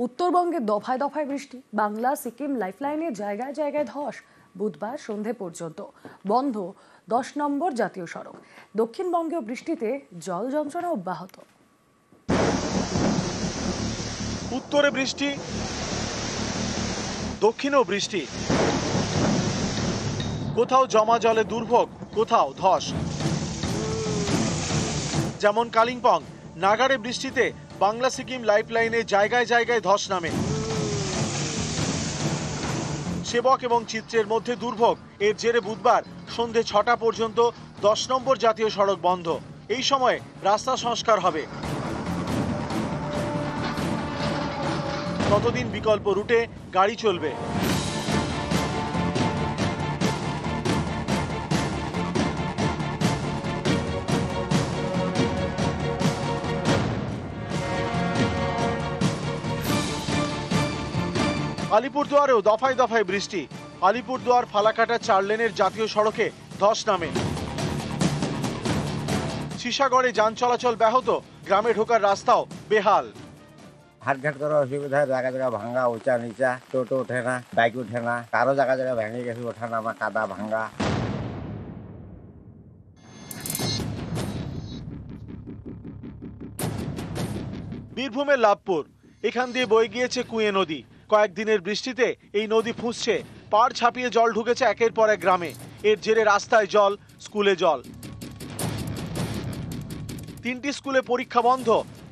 উত্তরবঙ্গে দফায় দফায় বৃষ্টি, বাংলা সিকিম লাইফলাইনে জায়গায় জায়গায় ধস। বুধবার সন্ধে পর্যন্ত বন্ধ 10 নম্বর জাতীয় সড়ক। দক্ষিণবঙ্গেও বৃষ্টিতে জল যন্ত্রণা অব্যাহত। উত্তরে বৃষ্টি, দক্ষিণেও বৃষ্টি, কোথাও জমা জলে দুর্ভোগ, কোথাও ধস। যেমন কালিম্পং, নাগাড়ে বৃষ্টিতে বাংলা সিকিম লাইফলাইনে জায়গায় জায়গায় ধস নামে। সেবক এবং চিত্রের মধ্যে দুর্ভোগ। এর জেরে বুধবার সন্ধে 6টা পর্যন্ত 10 নম্বর জাতীয় সড়ক বন্ধ। এই সময় রাস্তা সংস্কার হবে। ততদিন বিকল্প রুটে গাড়ি চলবে। আলিপুরদুয়ারেও দফায় দফায় বৃষ্টি। আলিপুরদুয়ার ফালাকাটা 4 লেনের জাতীয় সড়কে ধস নামে। সিসাগড়ে যান চলাচল ব্যাহত, গ্রামে ঢোকার রাস্তাও বেহাল। হাটঘাট করার অসুবিধা, জায়গা জায়গা ভাঙ্গা, উঁচা নিচা, টোটো ওঠে না, বাইক ওঠে না, কারো জায়গা জায়গা ভেঙে গেছে, ওঠা নামা, কাদা ভাঙ্গা। বীরভূমের লাভপুর, এখান দিয়ে বয়ে গিয়েছে কুঁয়ে নদী। কয়েকদিনের বৃষ্টিতে এই নদী ফুঁসছে, পাড় ছাপিয়ে জল ঢুকেছে একের পর এক গ্রামে। এর জেরে রাস্তায় জল, স্কুলে জল। 3টি স্কুলে পরীক্ষা বন্ধ,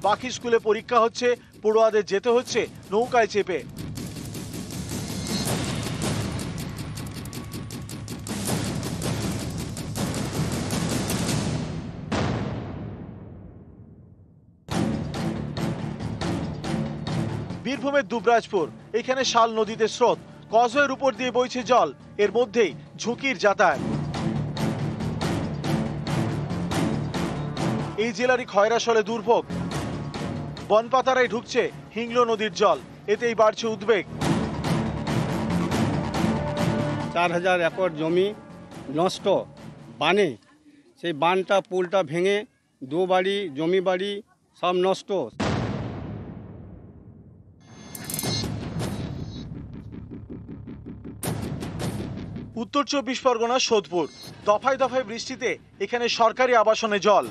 বাকি স্কুলে পরীক্ষা হচ্ছে, পড়ুয়াদের যেতে হচ্ছে নৌকায় চেপে। বীরভূমের দুবরাজপুর, এখানে শাল নদীতে স্রোত, কজওয়ের উপর দিয়ে বইছে জল। এর মধ্যেই ঝুঁকির যাতায়াত। এই জেলারই খয়রাশলে দুর্ভোগ। বনপাতারায় ঢুকছে হিংলো নদীর জল, এতেই বাড়ছে উদ্বেগ। 4000 একর জমি নষ্ট বানে। সেই বানটা পুলটা ভেঙে দু বাড়ি জমি বাড়ি সব নষ্ট। উত্তর 24 পরগনার সোদপুর, দফায় দফায় বৃষ্টিতে এখানে সরকারি আবাসনে জল।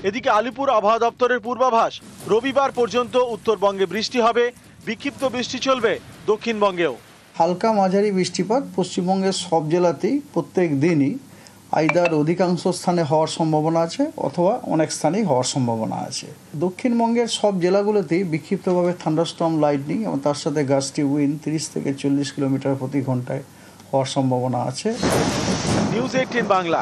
এদিকে আলিপুর আবহাওয়া দপ্তরের পূর্বাভাস, রবিবার পর্যন্ত উত্তরবঙ্গে বৃষ্টি হবে, বিক্ষিপ্ত বৃষ্টি চলবে দক্ষিণবঙ্গেও। হালকা মাঝারি বৃষ্টিপাত পশ্চিমবঙ্গের সব জেলাতেই প্রত্যেক দিনই আইদার অধিকাংশ স্থানে হওয়ার সম্ভাবনা আছে অথবা অনেক স্থানেই হওয়ার সম্ভাবনা আছে। দক্ষিণবঙ্গের সব জেলাগুলোতেই বিক্ষিপ্তভাবে থান্ডারস্টর্ম, লাইটনিং এবং তার সাথে গাস্টি উইন্ড 30 থেকে 40 কিলোমিটার প্রতি ঘন্টায় হওয়ার সম্ভাবনা আছে। নিউজ 18 বাংলা।